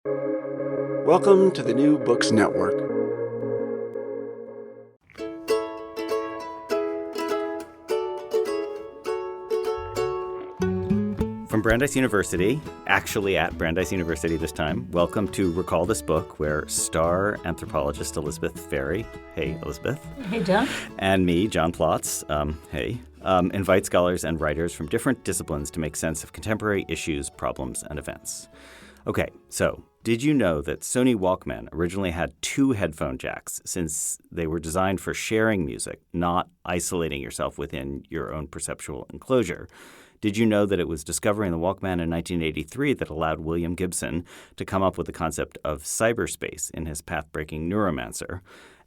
Welcome to the New Books Network. From Brandeis University, actually at Brandeis University this time, welcome to Recall This Book, where star anthropologist Elizabeth Ferry, hey Elizabeth. Hey John. And me, John Plotz, invite scholars and writers from different disciplines to make sense of contemporary issues, problems, and events. Okay, so did you know that Sony Walkman originally had two headphone jacks since they were designed for sharing music, not isolating yourself within your own perceptual enclosure? Did you know that it was discovering the Walkman in 1983 that allowed William Gibson to come up with the concept of cyberspace in his path-breaking Neuromancer,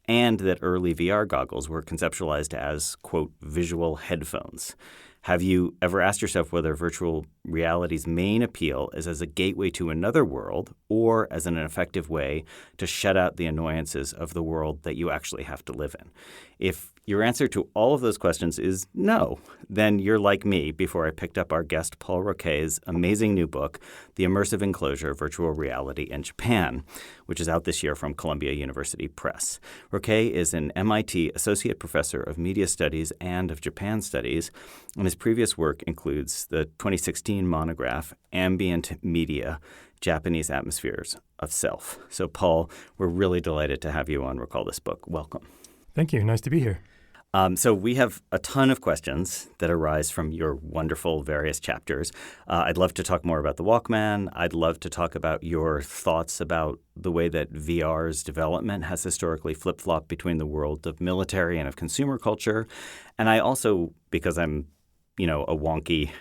and that early VR goggles were conceptualized as, quote, visual headphones? Have you ever asked yourself whether virtual reality's main appeal is as a gateway to another world or as an effective way to shut out the annoyances of the world that you actually have to live in? If your answer to all of those questions is no, then you're like me before I picked up our guest Paul Roquet's amazing new book, The Immersive Enclosure, Virtual Reality in Japan, which is out this year from Columbia University Press. Roquet is an MIT Associate Professor of Media Studies and of Japan Studies, and his previous work includes the 2016 monograph, Ambient Media, Japanese Atmospheres of Self. So, Paul, we're really delighted to have you on Recall This Book. Welcome. Thank you. Nice to be here. So we have a ton of questions that arise from your wonderful various chapters. I'd love to talk more about the Walkman. I'd love to talk about your thoughts about the way that VR's development has historically flip-flopped between the world of military and of consumer culture. And I also, because I'm, a wonky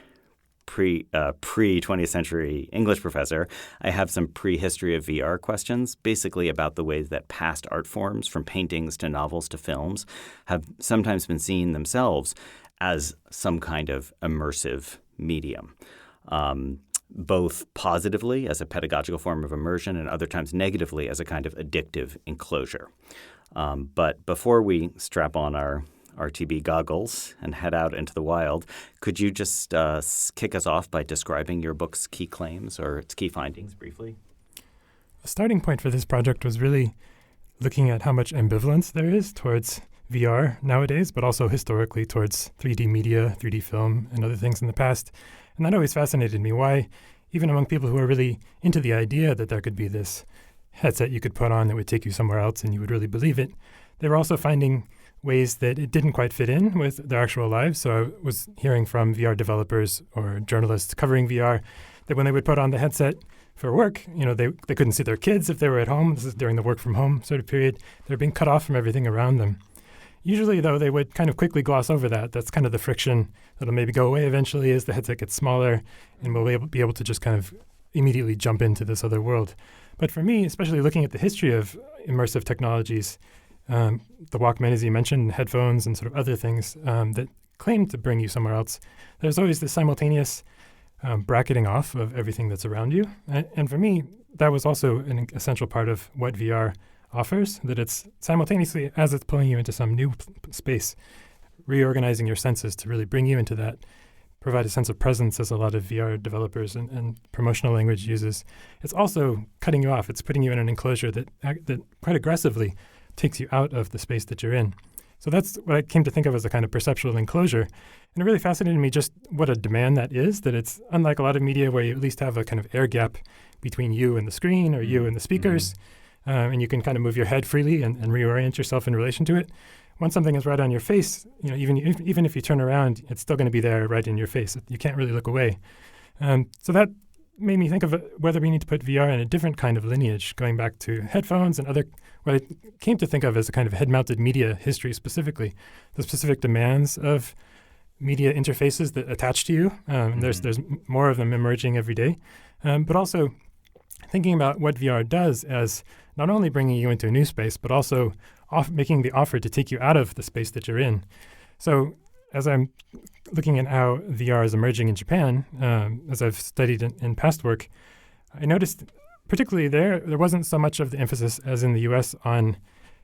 pre-20th century English professor, I have some prehistory of VR questions, basically about the ways that past art forms, from paintings to novels to films, have sometimes been seen themselves as some kind of immersive medium, both positively as a pedagogical form of immersion and other times negatively as a kind of addictive enclosure. But before we strap on our RTB goggles and head out into the wild, could you just kick us off by describing your book's key claims or its key findings briefly? The starting point for this project was really looking at how much ambivalence there is towards VR nowadays, but also historically towards 3D media, 3D film, and other things in the past. And that always fascinated me, why even among people who are really into the idea that there could be this headset you could put on that would take you somewhere else and you would really believe it, they were also finding ways that it didn't quite fit in with their actual lives. So I was hearing from VR developers or journalists covering VR that when they would put on the headset for work, they couldn't see their kids if they were at home. This is during the work from home sort of period. They're being cut off from everything around them. Usually, though, they would kind of quickly gloss over that. That's kind of the friction that'll maybe go away eventually as the headset gets smaller, and we'll be able to just kind of immediately jump into this other world. But for me, especially looking at the history of immersive technologies, the Walkman, as you mentioned, headphones and sort of other things that claim to bring you somewhere else, there's always this simultaneous bracketing off of everything that's around you. And for me, that was also an essential part of what VR offers, that it's simultaneously, as it's pulling you into some new space, reorganizing your senses to really bring you into that, provide a sense of presence, as a lot of VR developers and promotional language uses. It's also cutting you off. It's putting you in an enclosure that quite aggressively takes you out of the space that you're in. So that's what I came to think of as a kind of perceptual enclosure. And it really fascinated me just what a demand that is, that it's unlike a lot of media where you at least have a kind of air gap between you and the screen or you and the speakers, and you can kind of move your head freely and reorient yourself in relation to it. Once something is right on your face, even if you turn around, it's still going to be there right in your face. You can't really look away. So that made me think of whether we need to put VR in a different kind of lineage, going back to headphones and other, what I came to think of as a kind of head-mounted media history specifically, the specific demands of media interfaces that attach to you. There's more of them emerging every day, but also thinking about what VR does as not only bringing you into a new space, but also making the offer to take you out of the space that you're in. So as I'm looking at how VR is emerging in Japan, as I've studied in past work, I noticed particularly there wasn't so much of the emphasis as in the US on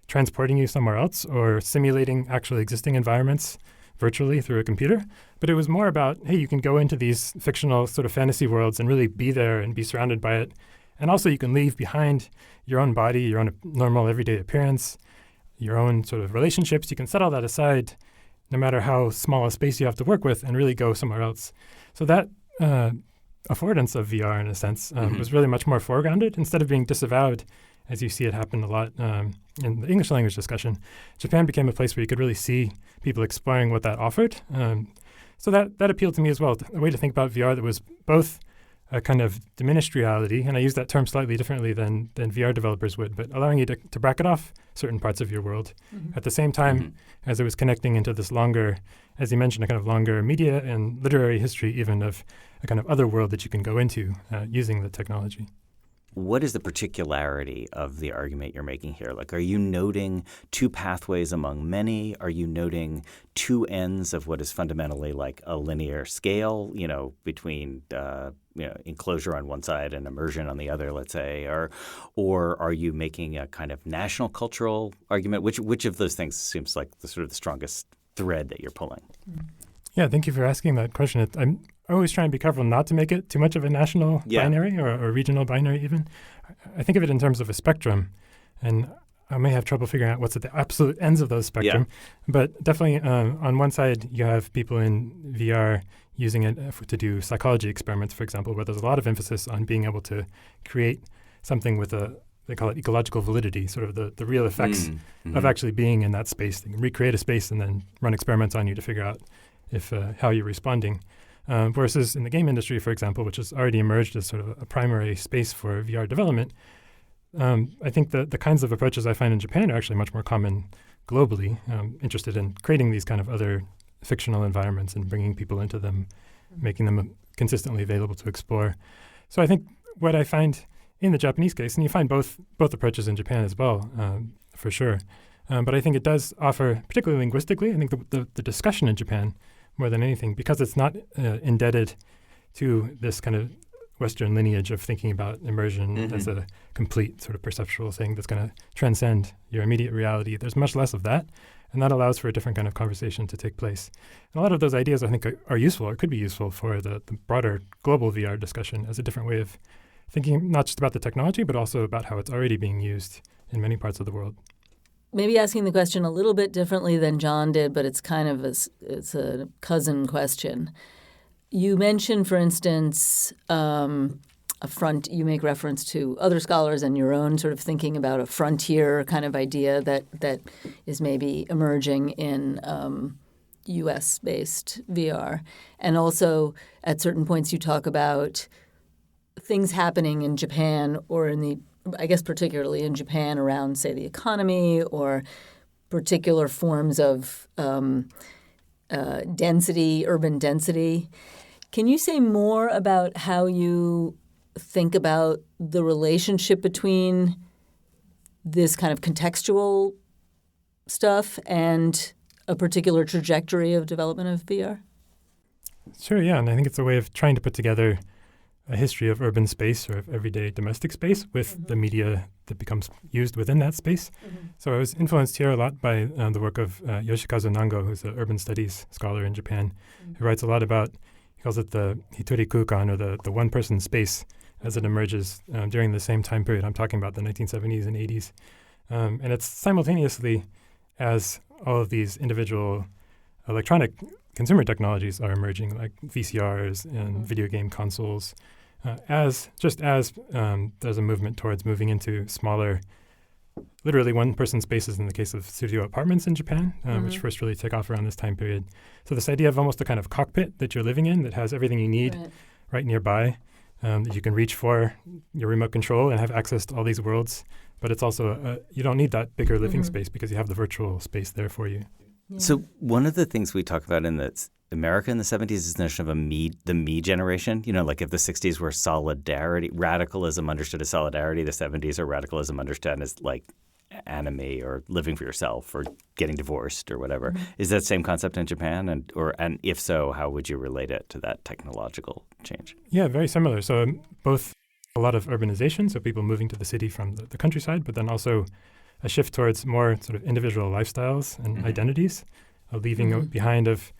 transporting you somewhere else or simulating actually existing environments virtually through a computer, but it was more about, hey, you can go into these fictional sort of fantasy worlds and really be there and be surrounded by it And also you can leave behind your own body, your own normal everyday appearance, your own sort of relationships. You can set all that aside no matter how small a space you have to work with and really go somewhere else. So that affordance of VR, in a sense, was really much more foregrounded instead of being disavowed, as you see it happen a lot in the English language discussion. Japan became a place where you could really see people exploring what that offered. So that appealed to me as well, a way to think about VR that was both a kind of diminished reality, and I use that term slightly differently than VR developers would, but allowing you to bracket off certain parts of your world at the same time as it was connecting into this longer, as you mentioned, a kind of longer media and literary history even of a kind of other world that you can go into using the technology. What is the particularity of the argument you're making here? Like, are you noting two pathways among many? Are you noting two ends of what is fundamentally like a linear scale, between enclosure on one side and immersion on the other, let's say, or are you making a kind of national cultural argument? Which of those things seems like the sort of the strongest thread that you're pulling? Yeah, thank you for asking that question. I'm always trying to be careful not to make it too much of a national binary or regional binary even. I think of it in terms of a spectrum, and I may have trouble figuring out what's at the absolute ends of those spectrum. But definitely on one side, you have people in VR using it to do psychology experiments, for example, where there's a lot of emphasis on being able to create something with they call it ecological validity, sort of the real effects of actually being in that space. They can recreate a space and then run experiments on you to figure out if how you're responding. Versus in the game industry, for example, which has already emerged as sort of a primary space for VR development, I think the kinds of approaches I find in Japan are actually much more common globally, interested in creating these kind of other fictional environments and bringing people into them, making them consistently available to explore. So I think what I find in the Japanese case, and you find both approaches in Japan as well, for sure, but I think it does offer, particularly linguistically, I think the discussion in Japan, more than anything, because it's not indebted to this kind of Western lineage of thinking about immersion as a complete sort of perceptual thing that's going to transcend your immediate reality. There's much less of that, and that allows for a different kind of conversation to take place. And a lot of those ideas, I think, are useful or could be useful for the broader global VR discussion as a different way of thinking not just about the technology, but also about how it's already being used in many parts of the world. Maybe asking the question a little bit differently than John did, but it's kind of it's a cousin question. You mentioned, for instance, you make reference to other scholars and your own sort of thinking about a frontier kind of idea that is maybe emerging in U.S.-based VR. And also at certain points you talk about things happening in Japan or I guess particularly in Japan around, say, the economy or particular forms of density, urban density. Can you say more about how you think about the relationship between this kind of contextual stuff and a particular trajectory of development of VR? Sure, yeah. And I think it's a way of trying to put together a history of urban space or of everyday domestic space with the media that becomes used within that space. So I was influenced here a lot by the work of Yoshikazu Nango, who's an urban studies scholar in Japan, who writes a lot about, he calls it the Hitori Kukan, or the one-person space as it emerges during the same time period. I'm talking about the 1970s and 80s. And it's simultaneously as all of these individual electronic consumer technologies are emerging, like VCRs and video game consoles, as there's a movement towards moving into smaller, literally one-person spaces in the case of studio apartments in Japan, which first really took off around this time period. So this idea of almost a kind of cockpit that you're living in that has everything you need right nearby, that you can reach for your remote control and have access to all these worlds. But it's also, you don't need that bigger living space because you have the virtual space there for you. Yeah. So one of the things we talk about in America in the 70s is the notion of the me generation. Like if the 60s were solidarity, radicalism understood as solidarity, the 70s are radicalism understood as like anime or living for yourself or getting divorced or whatever. Is that same concept in Japan? And if so, how would you relate it to that technological change? Yeah, very similar. So both a lot of urbanization, so people moving to the city from the countryside, but then also a shift towards more sort of individual lifestyles and identities, leaving behind of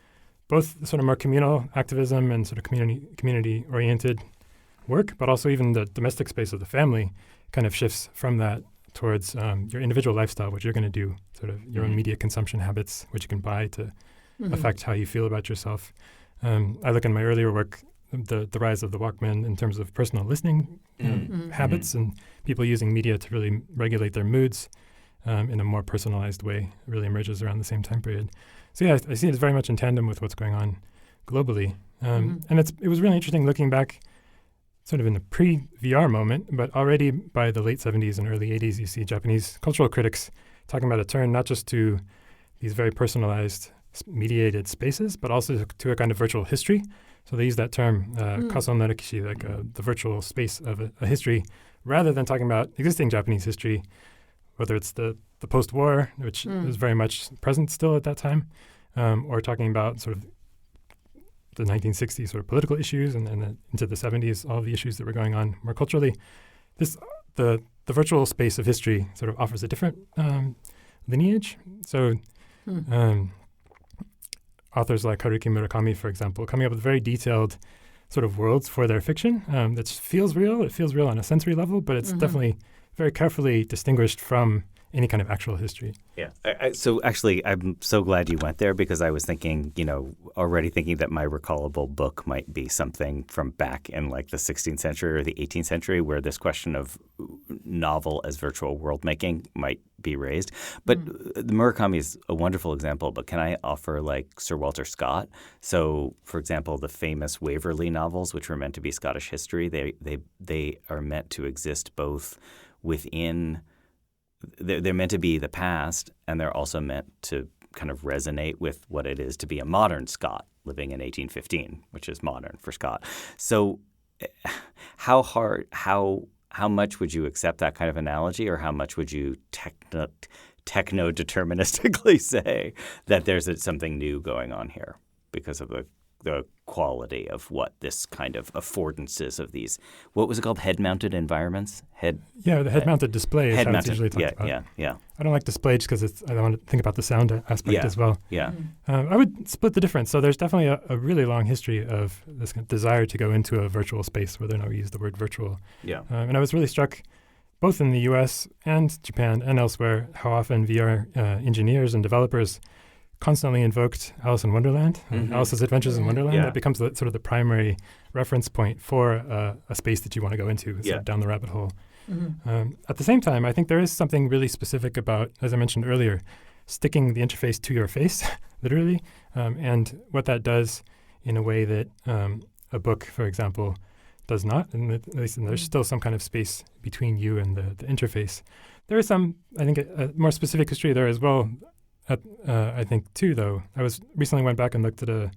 both sort of more communal activism and sort of community-oriented work, but also even the domestic space of the family kind of shifts from that towards your individual lifestyle, what you're going to do, sort of your own media consumption habits, what you can buy to affect how you feel about yourself. I look in my earlier work, the rise of the Walkman in terms of personal listening habits and people using media to really regulate their moods in a more personalized way really emerges around the same time period. So yeah, I see it as very much in tandem with what's going on globally. And it was really interesting looking back sort of in the pre-VR moment, but already by the late 70s and early 80s, you see Japanese cultural critics talking about a turn not just to these very personalized mediated spaces, but also to a kind of virtual history. So they use that term, kason no rekishi, like the virtual space of a history, rather than talking about existing Japanese history, whether it's the post-war, which is very much present still at that time, or talking about sort of the 1960s sort of political issues and then into the 70s, all the issues that were going on more culturally. The virtual space of history sort of offers a different lineage. So authors like Haruki Murakami, for example, coming up with very detailed sort of worlds for their fiction that feels real. It feels real on a sensory level, but it's definitely very carefully distinguished from any kind of actual history. Yeah. So actually, I'm so glad you went there because I was thinking, already thinking that my recallable book might be something from back in like the 16th century or the 18th century where this question of novel as virtual world making might be raised. But the Murakami is a wonderful example, but can I offer like Sir Walter Scott? So, for example, the famous Waverley novels, which were meant to be Scottish history, they are meant to exist both within they're meant to be the past, and they're also meant to kind of resonate with what it is to be a modern Scot living in 1815, which is modern for Scott. So how much would you accept that kind of analogy, or how much would you techno-deterministically say that there's something new going on here because of the quality of what this kind of affordances of these, what was it called, head-mounted environments? The head-mounted display is how it's usually talked about. Yeah. I don't like displays because I don't want to think about the sound aspect as well. Yeah. I would split the difference. So there's definitely a really long history of this kind of desire to go into a virtual space, whether or not we use the word virtual. Yeah. And I was really struck both in the US and Japan and elsewhere how often VR engineers and developers constantly invoked Alice in Wonderland, Alice's Adventures in Wonderland. Yeah. That becomes sort of the primary reference point for a space that you want to go into, sort of down the rabbit hole. At the same time, I think there is something really specific about, as I mentioned earlier, sticking the interface to your face, literally, and what that does in a way that a book, for example, does not. And there's still some kind of space between you and the interface. There is some, I think, a more specific history there as well. I think, too, though. I recently went back and looked at a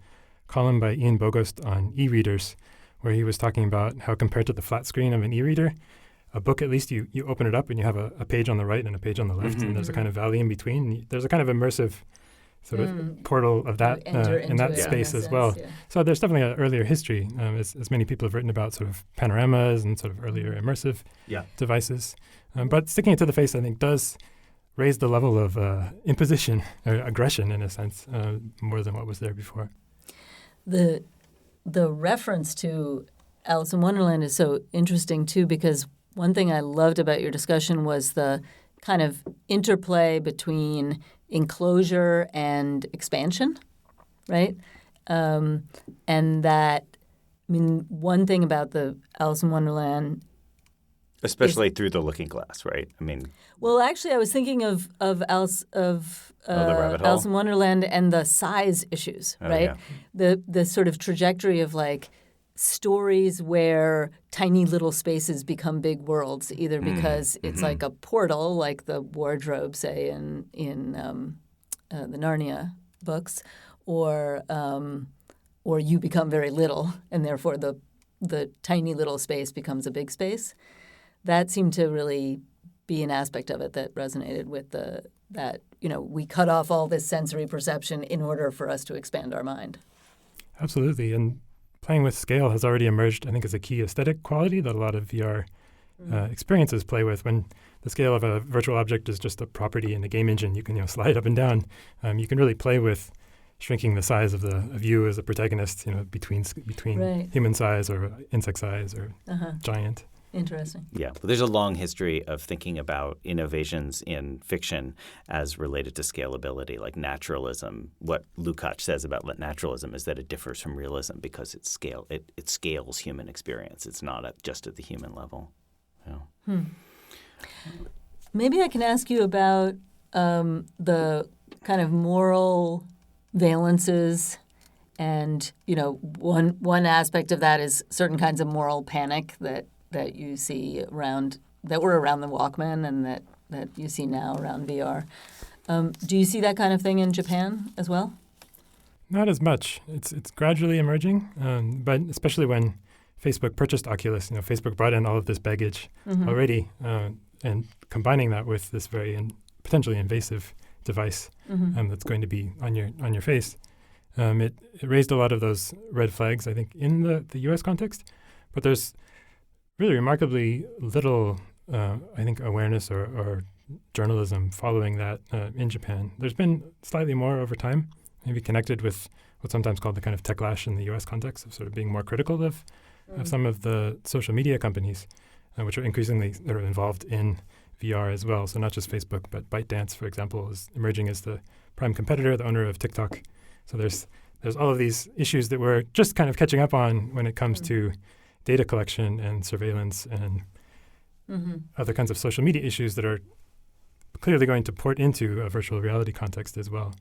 column by Ian Bogost on e-readers, where he was talking about how compared to the flat screen of an e-reader, a book, at least you open it up and you have a page on the right and a page on the left, and there's a kind of valley in between. There's a kind of immersive sort of portal of that in that space as well. Yeah. So there's definitely an earlier history, as many people have written about sort of panoramas and sort of earlier immersive devices. But sticking it to the face, I think, does raise the level of imposition or aggression, in a sense, more than what was there before. The reference to Alice in Wonderland is so interesting, too, because one thing I loved about your discussion was the kind of interplay between enclosure and expansion, right? And that, one thing about the Alice in Wonderland, especially through the looking glass, right? Well, actually, I was thinking of Alice Alice in Wonderland and the size issues, right? Yeah. The sort of trajectory of like stories where tiny little spaces become big worlds, either because it's like a portal, like the wardrobe, say in the Narnia books, or you become very little, and therefore the tiny little space becomes a big space. That seemed to really be an aspect of it that resonated with that we cut off all this sensory perception in order for us to expand our mind. Absolutely. And playing with scale has already emerged, I think, as a key aesthetic quality that a lot of VR experiences play with. When the scale of a virtual object is just a property in the game engine, you can slide up and down. You can really play with shrinking the size of you as a protagonist, between Right. human size or insect size or giant. Interesting. Yeah, but there's a long history of thinking about innovations in fiction as related to scalability, like naturalism. What Lukács says about naturalism is that it differs from realism because it scales human experience. It's not just at the human level. Yeah. Maybe I can ask you about the kind of moral valences, and one aspect of that is certain kinds of moral panic that you see that were around the Walkman and that you see now around VR. Do you see that kind of thing in Japan as well? Not as much. It's gradually emerging, but especially when Facebook purchased Oculus, Facebook brought in all of this baggage already, and combining that with this very potentially invasive device that's going to be on your face, it raised a lot of those red flags, I think, in the U.S. context. But there's really remarkably little, I think, awareness or journalism following that in Japan. There's been slightly more over time, maybe connected with what's sometimes called the kind of techlash in the U.S. context of sort of being more critical of some of the social media companies, which are increasingly sort of involved in VR as well. So not just Facebook, but ByteDance, for example, is emerging as the prime competitor, the owner of TikTok. So there's all of these issues that we're just kind of catching up on when it comes to data collection and surveillance and other kinds of social media issues that are clearly going to port into a virtual reality context as well.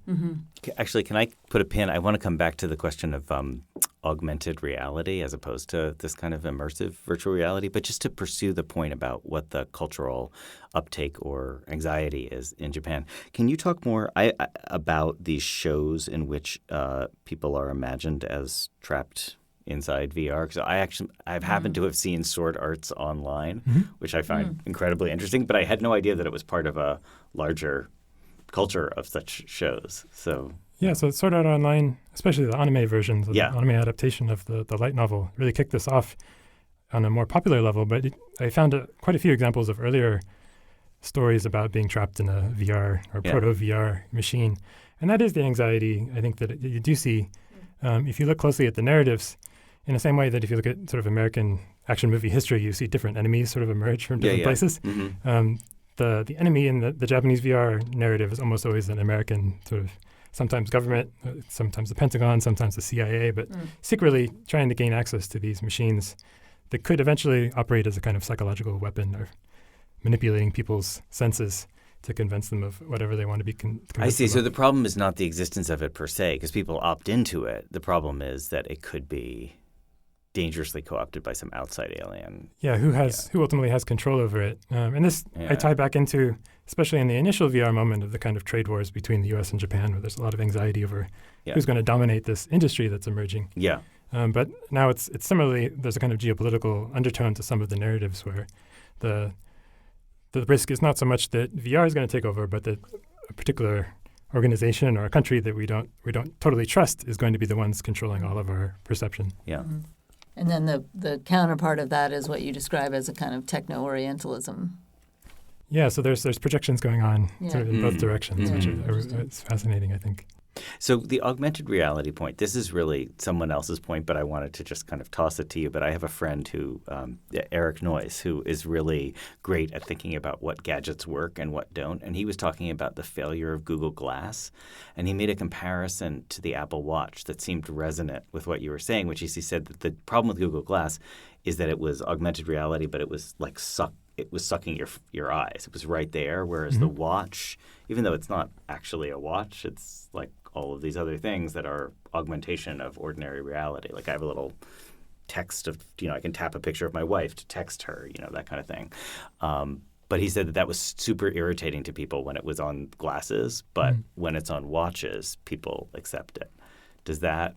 Actually, can I put a pin? I want to come back to the question of augmented reality as opposed to this kind of immersive virtual reality, but just to pursue the point about what the cultural uptake or anxiety is in Japan. Can you talk more about these shows in which people are imagined as trapped inside VR? Because I've happened to have seen Sword Arts online, which I find incredibly interesting, but I had no idea that it was part of a larger culture of such shows. So Sword Art Online, especially the anime versions, the anime adaptation of the light novel, really kicked this off on a more popular level. But I found quite a few examples of earlier stories about being trapped in a VR or proto-VR machine. And that is the anxiety, I think, that you do see. If you look closely at the narratives, in the same way that if you look at sort of American action movie history, you see different enemies sort of emerge from different places. The enemy in the Japanese VR narrative is almost always an American sort of, sometimes government, sometimes the Pentagon, sometimes the CIA, but secretly trying to gain access to these machines that could eventually operate as a kind of psychological weapon or manipulating people's senses to convince them of whatever they want to be convinced I see. about. So the problem is not the existence of it per se, because people opt into it. The problem is that it could be dangerously co-opted by some outside alien. Yeah, who ultimately has control over it. And this I tie back into, especially in the initial VR moment of the kind of trade wars between the U.S. and Japan, where there's a lot of anxiety over who's going to dominate this industry that's emerging. Yeah. But now it's similarly, there's a kind of geopolitical undertone to some of the narratives where the risk is not so much that VR is going to take over, but that a particular organization or a country that we don't totally trust is going to be the ones controlling all of our perception. Yeah. And then the counterpart of that is what you describe as a kind of techno-orientalism. Yeah, so there's projections going on sort of in both directions, which it's fascinating, I think. So the augmented reality point, this is really someone else's point, but I wanted to just kind of toss it to you. But I have a friend who, Eric Noyes, who is really great at thinking about what gadgets work and what don't. And he was talking about the failure of Google Glass. And he made a comparison to the Apple Watch that seemed resonant with what you were saying, which is he said that the problem with Google Glass is that it was augmented reality, but it was like sucking your eyes. It was right there, whereas the watch, even though it's not actually a watch, it's like all of these other things that are augmentation of ordinary reality. Like I have a little text of, I can tap a picture of my wife to text her, that kind of thing. But he said that was super irritating to people when it was on glasses, but when it's on watches, people accept it. Does that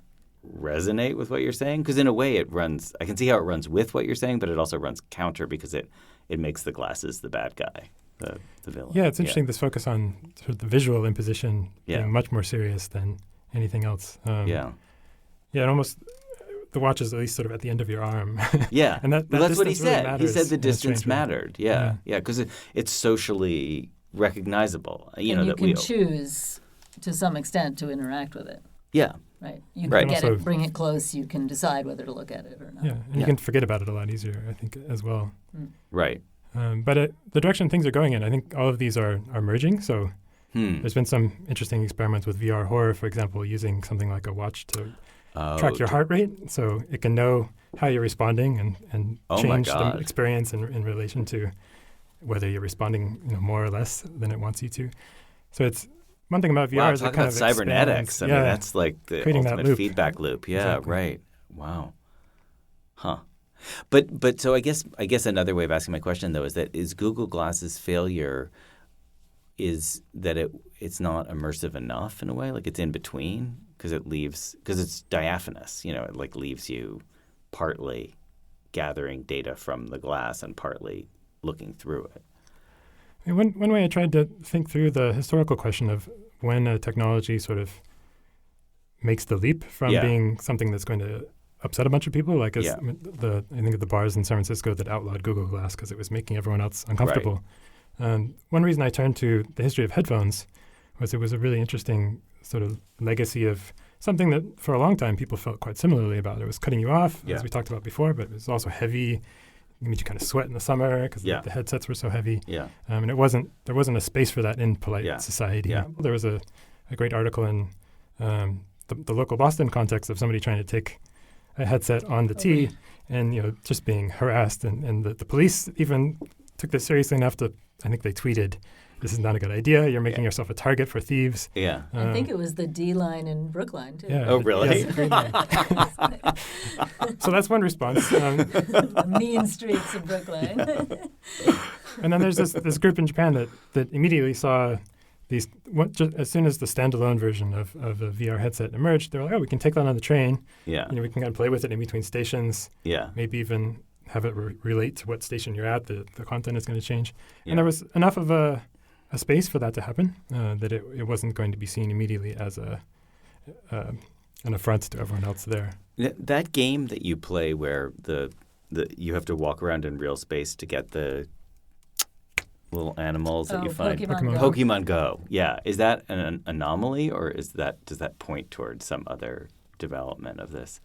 resonate with what you're saying? Because in a way I can see how it runs with what you're saying, but it also runs counter because it makes the glasses the bad guy. The villain. Yeah, it's interesting, this focus on sort of the visual imposition being much more serious than anything else. And almost the watch is at least sort of at the end of your arm. Yeah, and that's what he said. Really he said the distance mattered. Yeah, because it's socially recognizable. And you can choose to some extent to interact with it. Yeah. Right. You Right. can get Also- it, bring it close. You can decide whether to look at it or not. Yeah, and Yeah. you can forget about it a lot easier, I think, as well. Right. But the direction things are going in, I think all of these are merging. So there's been some interesting experiments with VR horror, for example, using something like a watch to track your heart rate. So it can know how you're responding and Oh my change the God. experience in relation to whether you're responding more or less than it wants you to. So it's one thing about VR Wow, is it talk kind about of cybernetics. expands. I mean, that's like the creating that ultimate loop. feedback loop. Yeah, Exactly. right. Wow. Huh. But so I guess another way of asking my question though is Google Glass's failure is that it's not immersive enough in a way, like it's in between because it's diaphanous, it like leaves you partly gathering data from the glass and partly looking through it. And one way I tried to think through the historical question of when a technology sort of makes the leap from Yeah. being something that's going to upset a bunch of people, like Yeah. I think of the bars in San Francisco that outlawed Google Glass because it was making everyone else uncomfortable. One reason I turned to the history of headphones was it was a really interesting sort of legacy of something that for a long time people felt quite similarly about. It was cutting you off, Yeah. as we talked about before, but it was also heavy. It made you kind of sweat in the summer because Yeah. the headsets were so heavy. Yeah. And there wasn't a space for that in polite Yeah. society. Yeah. There was a great article in the local Boston context of somebody trying to take a headset on the tee and just being harassed. And the police even took this seriously enough to, I think they tweeted, "This is not a good idea. You're making yourself a target for thieves." Yeah. I think it was the D line in Brookline, too. Yeah, Oh, really? yes, Green Line. So that's one response. The mean streets of Brookline. And then there's this group in Japan that immediately saw these. Just as soon as the standalone version of a VR headset emerged, they were like, "Oh, we can take that on the train. Yeah. We can kind of play with it in between stations. Yeah. Maybe even have it relate to what station you're at. The content is going to change." Yeah. And there was enough of a space for that to happen that it wasn't going to be seen immediately as an affront to everyone else there. That game that you play where you have to walk around in real space to get the little animals that you find. Pokemon Go. Pokemon Go. Yeah. Is that an anomaly or does that point towards some other development of this?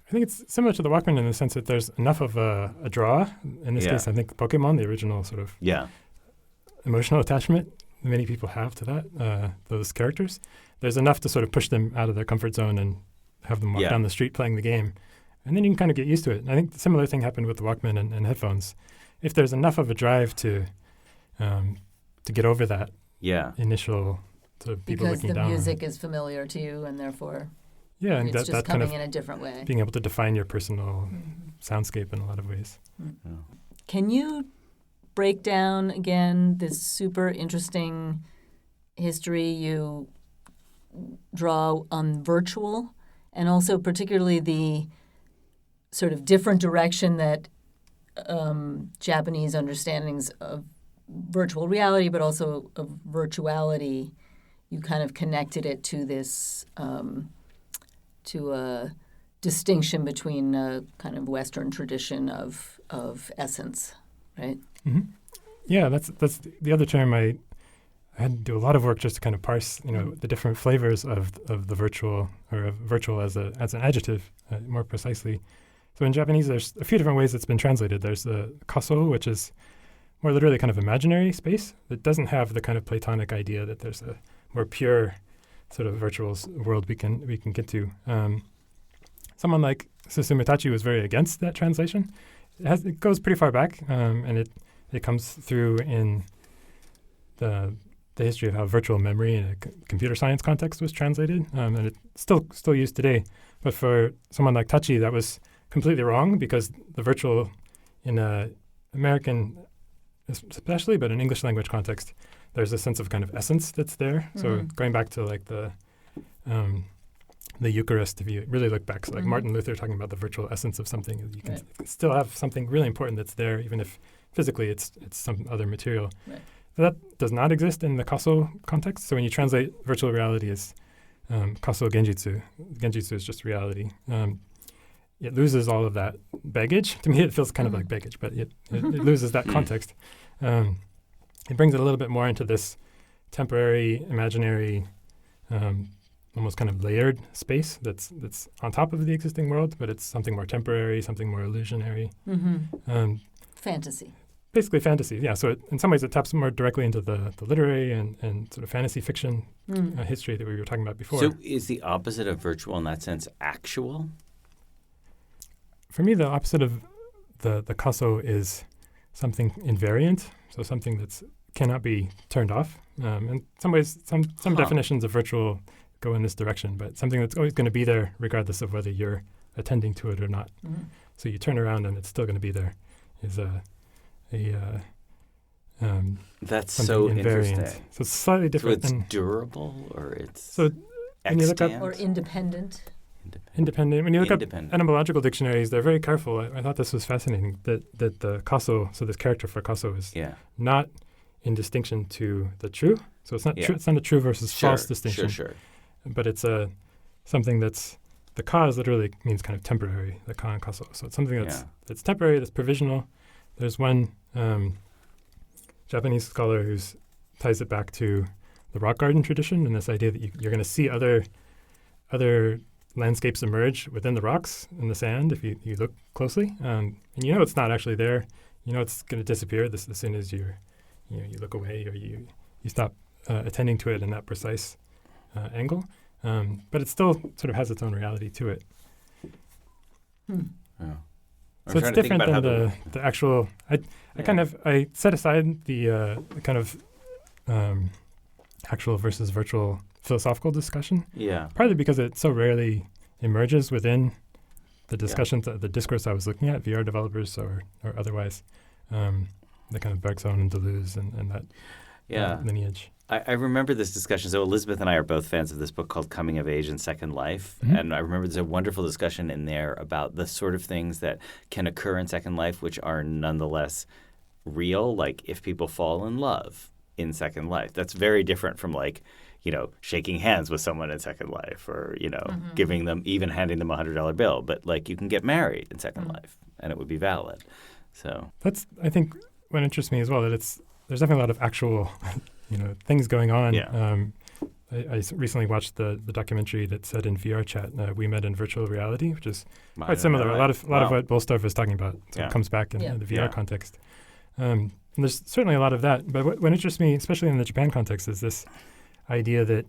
I think it's similar to the Walkman in the sense that there's enough of a draw. In this Yeah. case, I think Pokemon, the original sort of Yeah. emotional attachment many people have to that, those characters. There's enough to sort of push them out of their comfort zone and have them walk Yeah. down the street playing the game. And then you can kind of get used to it. And I think the similar thing happened with the Walkman and headphones. If there's enough of a drive to get over that Yeah. initial sort of people Because looking the down. music is familiar to you, and therefore Yeah, and it's that just kind coming of in a different way. being able to define your personal soundscape in a lot of ways. Can you break down again this super interesting history you draw on virtual, and also particularly the sort of different direction that Japanese understandings of virtual reality, but also of virtuality, you kind of connected it to this, to a distinction between a kind of Western tradition of essence, right? Mm-hmm. Yeah, that's the other term I had to do a lot of work just to kind of parse, the different flavors of the virtual or of virtual as an adjective more precisely. So in Japanese, there's a few different ways it's been translated. There's the kaso, which is more literally kind of imaginary space that doesn't have the kind of Platonic idea that there's a more pure sort of virtual world we can get to. Someone like Susumu Tachi was very against that translation. It goes pretty far back, and it comes through in the history of how virtual memory in a computer science context was translated, and it's still used today. But for someone like Tachi, that was completely wrong because the virtual in American especially, but in English language context, there's a sense of kind of essence that's there. So going back to like the Eucharist, if you really look back, so like Martin Luther talking about the virtual essence of something, you can still have something really important that's there, even if physically it's some other material. Right. That does not exist in the kaso context. So when you translate virtual reality as kaso genjitsu, genjitsu is just reality. It loses all of that baggage. To me, it feels kind of like baggage, but it loses that context. It brings it a little bit more into this temporary, imaginary almost kind of layered space that's on top of the existing world, but it's something more temporary, something more illusionary. Fantasy. Basically fantasy, yeah. So in some ways it taps more directly into the literary and sort of fantasy fiction history that we were talking about before. So is the opposite of virtual in that sense actual? For me, the opposite of the caso is something invariant, so something that cannot be turned off. In some ways, some definitions of virtual go in this direction, but something that's always going to be there regardless of whether you're attending to it or not. So you turn around and it's still going to be there is that's something so invariant. interesting. So it's slightly different. So it's durable or it's So when you look up extant? Or independent. independent, when you look up Independent. etymological dictionaries, they're very careful. I thought this was fascinating that the caso, so this character for caso is Yeah. not in distinction to the true. So it's not Yeah. true. It's not a true versus false distinction. Sure. But it's something that's the cause literally means kind of temporary. The ka and caso. So it's something that's temporary, that's provisional. There's one Japanese scholar who ties it back to the rock garden tradition and this idea that you're going to see other landscapes emerge within the rocks in the sand if you look closely, and you know it's not actually there. You know it's going to disappear as soon as you look away or you stop attending to it in that precise angle. But it still sort of has its own reality to it. Yeah. So it's different than the actual. I set aside the kind of actual versus virtual philosophical discussion. Yeah. Partly because it so rarely emerges within the discussions, the discourse I was looking at, VR developers or otherwise, the kind of Bergson and Deleuze and that lineage. I remember this discussion. So Elizabeth and I are both fans of this book called Coming of Age and Second Life. And I remember there's a wonderful discussion in there about the sort of things that can occur in Second Life which are nonetheless real, like if people fall in love in Second Life. That's very different from shaking hands with someone in Second Life or, giving them, even handing them $100 bill. But you can get married in Second Life and it would be valid. So that's, I think, what interests me as well, that there's definitely a lot of actual things going on. Yeah. I recently watched the documentary that said in VR chat, We Met in Virtual Reality, which is quite similar. A lot of what Bolstorff is talking about comes back in the VR context. And there's certainly a lot of that. But what interests me, especially in the Japan context, is this idea that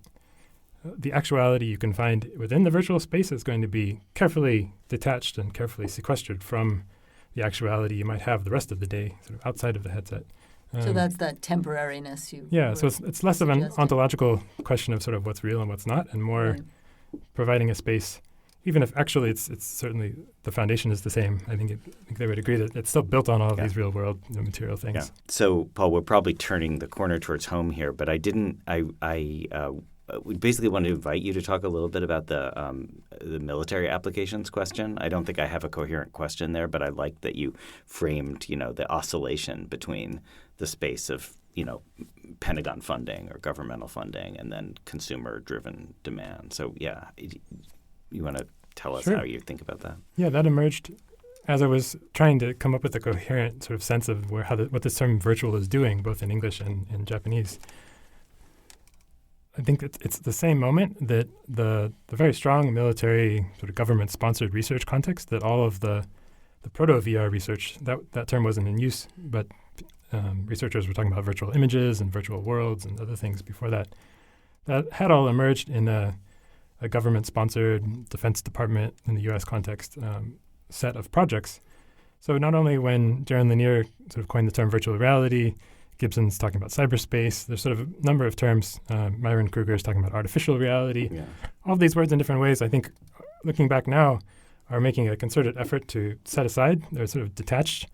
the actuality you can find within the virtual space is going to be carefully detached and carefully sequestered from the actuality you might have the rest of the day, sort of outside of the headset. So that's that temporariness you. Yeah, so it's less of an ontological question of sort of what's real and what's not, and more providing a space, even if actually it's certainly the foundation is the same. I think they would agree that it's still built on all of these real world material things. Yeah. So Paul, we're probably turning the corner towards home here, but we basically wanted to invite you to talk a little bit about the military applications question. I don't think I have a coherent question there, but I like that you framed, the oscillation between the space of, Pentagon funding or governmental funding and then consumer-driven demand. So, yeah, you want to tell us how you think about that? Yeah, that emerged as I was trying to come up with a coherent sort of sense of what this term virtual is doing, both in English and in Japanese. I think it's the same moment that the very strong military sort of government-sponsored research context that all of the proto-VR research, that term wasn't in use, but researchers were talking about virtual images and virtual worlds and other things before that. That had all emerged in a government-sponsored Defense Department in the U.S. context set of projects. So not only when Jaron Lanier sort of coined the term virtual reality, Gibson's talking about cyberspace. There's sort of a number of terms. Myron Kruger is talking about artificial reality. Yeah. All of these words in different ways, I think, looking back now, are making a concerted effort to set aside, or sort of detach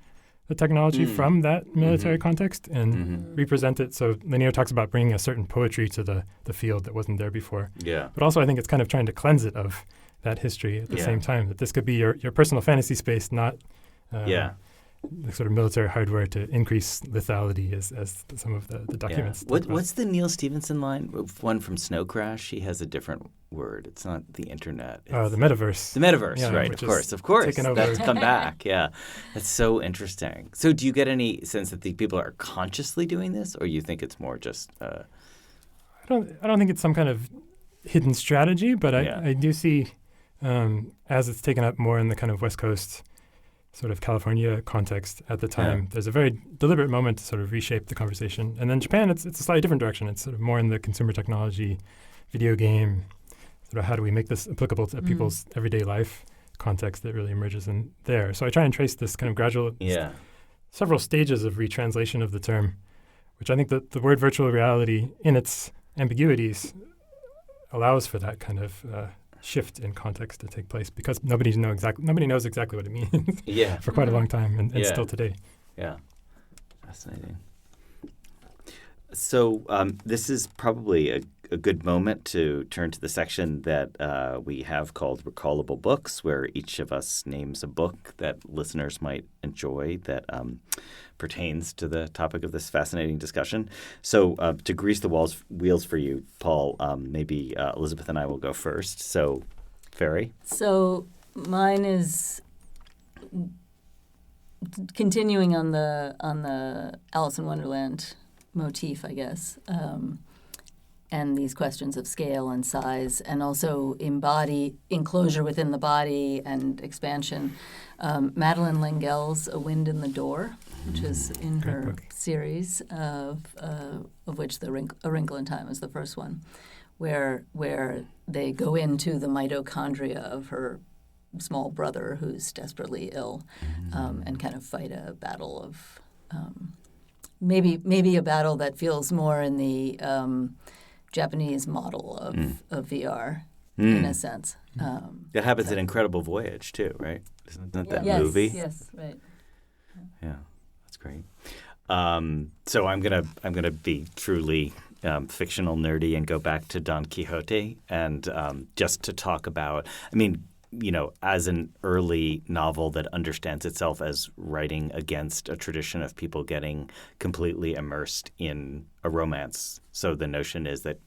the technology from that military context and represent it. So Lanier talks about bringing a certain poetry to the field that wasn't there before. Yeah. But also I think it's kind of trying to cleanse it of that history at the same time, that this could be your personal fantasy space, not the sort of military hardware to increase lethality as some of the documents. Yeah. What's the Neil Stephenson line? One from Snow Crash. He has a different word. It's not the internet. The metaverse. The metaverse, right? Of course. That's come back. Yeah, that's so interesting. So, do you get any sense that the people are consciously doing this, or you think it's more just? I don't think it's some kind of hidden strategy, but Yeah. I do see, as it's taken up more in the kind of West Coast, sort of California context at the time, there's a very deliberate moment to sort of reshape the conversation. And then Japan, it's a slightly different direction. It's sort of more in the consumer technology, video game, sort of how do we make this applicable to people's everyday life context that really emerges in there. So I try and trace this kind of gradual, several stages of retranslation of the term, which I think that the word virtual reality in its ambiguities allows for that kind of shift in context to take place, because nobody knows exactly what it means for quite a long time, and still today. Yeah, fascinating. So this is probably a good moment to turn to the section that we have called Recallable Books, where each of us names a book that listeners might enjoy that pertains to the topic of this fascinating discussion. So to grease the wheels for you, Paul, maybe Elizabeth and I will go first. So, Ferry? So mine is continuing on the Alice in Wonderland motif, I guess, and these questions of scale and size, and also enclosure within the body and expansion. Madeleine L'Engle's A Wind in the Door, which is in her book. series of which A Wrinkle in Time is the first one, where they go into the mitochondria of her small brother who's desperately ill, and kind of fight a battle of maybe a battle that feels more in the Japanese model of VR in a sense. That happens in Incredible Voyage too, right? Isn't that yes, movie? Yes, right. Yeah, that's great. So I'm gonna be truly fictional nerdy and go back to Don Quixote and just to talk about. I mean, as an early novel that understands itself as writing against a tradition of people getting completely immersed in a romance. So the notion is that,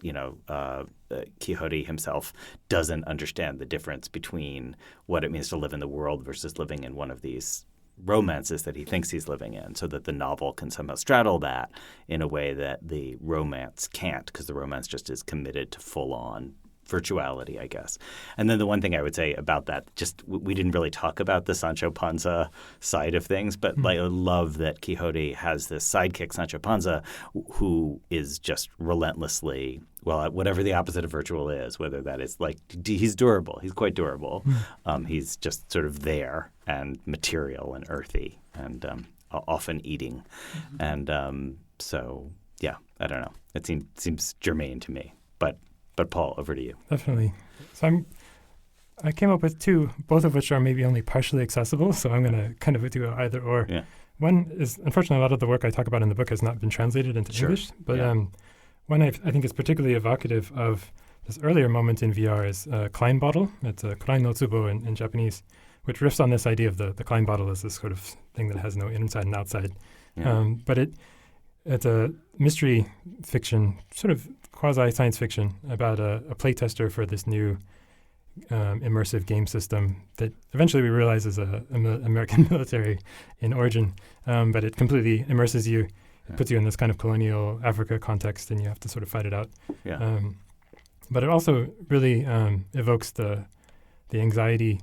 Quixote himself doesn't understand the difference between what it means to live in the world versus living in one of these romances that he thinks he's living in, so that the novel can somehow straddle that in a way that the romance can't, because the romance just is committed to full-on virtuality, I guess. And then the one thing I would say about that, just we didn't really talk about the Sancho Panza side of things, but I love that Quixote has this sidekick, Sancho Panza, who is just relentlessly, whatever the opposite of virtual is, whether that is he's durable, he's quite durable. He's just sort of there and material and earthy and often eating. And so, yeah, I don't know. It seems germane to me, but Paul, over to you. Definitely. So I came up with two, both of which are maybe only partially accessible, so I'm going to kind of do either or. Yeah. One is, unfortunately, a lot of the work I talk about in the book has not been translated into English, but one I think is particularly evocative of this earlier moment in VR is Klein Bottle. It's a Klein no Tsubo in Japanese, which riffs on this idea of the Klein Bottle as this sort of thing that has no inside and outside. Yeah. But it's a mystery fiction, sort of quasi-science fiction, about a playtester for this new immersive game system that eventually we realize is American military in origin, but it completely immerses you. It puts you in this kind of colonial Africa context, and you have to sort of fight it out. Yeah. But it also really evokes the anxiety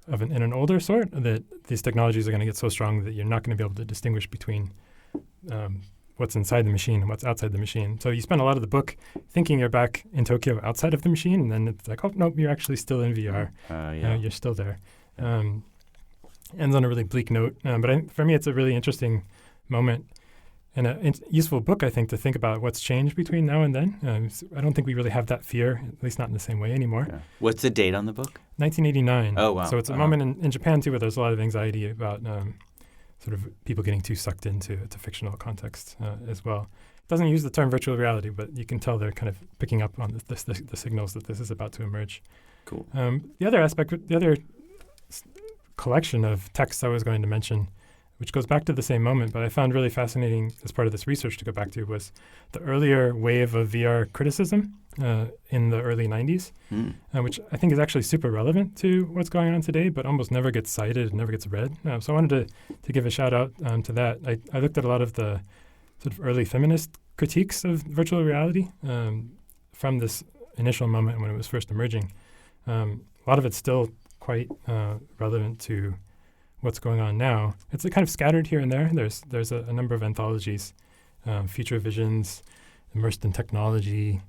of in an older sort, that these technologies are going to get so strong that you're not going to be able to distinguish between what's inside the machine and what's outside the machine. So you spend a lot of the book thinking you're back in Tokyo outside of the machine, and then it's like, oh, nope, you're actually still in VR. You're still there. Ends on a really bleak note. But for me, it's a really interesting moment and a useful book, I think, to think about what's changed between now and then. I don't think we really have that fear, at least not in the same way anymore. Yeah. What's the date on the book? 1989. Oh, wow. So it's a moment in Japan, too, where there's a lot of anxiety about sort of people getting too sucked into fictional context as well. It doesn't use the term virtual reality, but you can tell they're kind of picking up on the signals that this is about to emerge. Cool. The other collection of texts I was going to mention, which goes back to the same moment, but I found really fascinating as part of this research to go back to, was the earlier wave of VR criticism in the early 90s, which I think is actually super relevant to what's going on today, but almost never gets cited, never gets read. So I wanted to give a shout out to that. I looked at a lot of the sort of early feminist critiques of virtual reality from this initial moment when it was first emerging. A lot of it's still quite relevant to what's going on now. It's kind of scattered here and there. There's a number of anthologies, Future Visions, Immersed in Technology.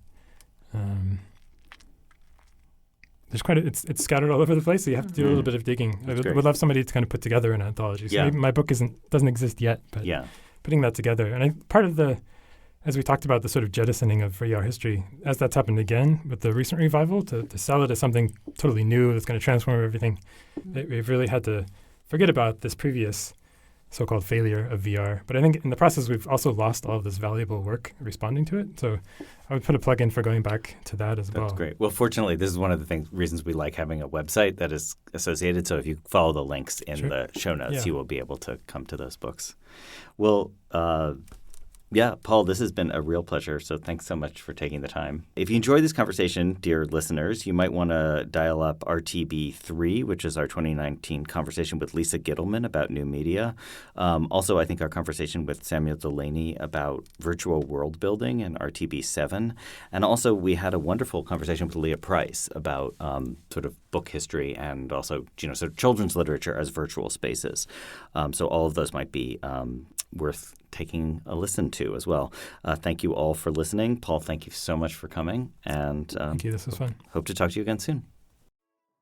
There's it's scattered all over the place, so you have to do a little bit of digging. I would love somebody to kind of put together an anthology. So maybe my book doesn't exist yet, but putting that together. And part of as we talked about, the sort of jettisoning of VR history, as that's happened again with the recent revival, to sell it as something totally new that's going to transform everything, we've really had to forget about this previous so-called failure of VR. But I think in the process, we've also lost all of this valuable work responding to it. So I would put a plug in for going back to that as well. That's great. Well, fortunately, this is one of the reasons we like having a website that is associated. So if you follow the links in the show notes, you will be able to come to those books. Well, Paul, this has been a real pleasure. So thanks so much for taking the time. If you enjoyed this conversation, dear listeners, you might want to dial up RTB3, which is our 2019 conversation with Lisa Gittleman about new media. Also, I think our conversation with Samuel Delaney about virtual world building in RTB7. And also, we had a wonderful conversation with Leah Price about sort of book history and also, sort of children's literature as virtual spaces. So all of those might be worth taking a listen to as well. Thank you all for listening. Paul, thank you so much for coming. And thank you. This was fun. Hope to talk to you again soon.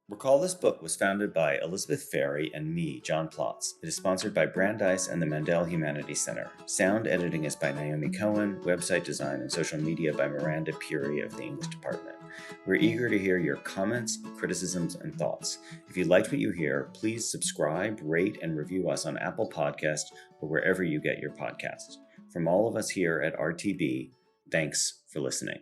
Recall This Book was founded by Elizabeth Ferry and me, John Plotz. It is sponsored by Brandeis and the Mandel Humanities Center. Sound editing is by Naomi Cohen, website design and social media by Miranda Puri of the English department. We're eager to hear your comments, criticisms, and thoughts. If you liked what you hear, please subscribe, rate, and review us on Apple Podcasts or wherever you get your podcasts. From all of us here at RTB, thanks for listening.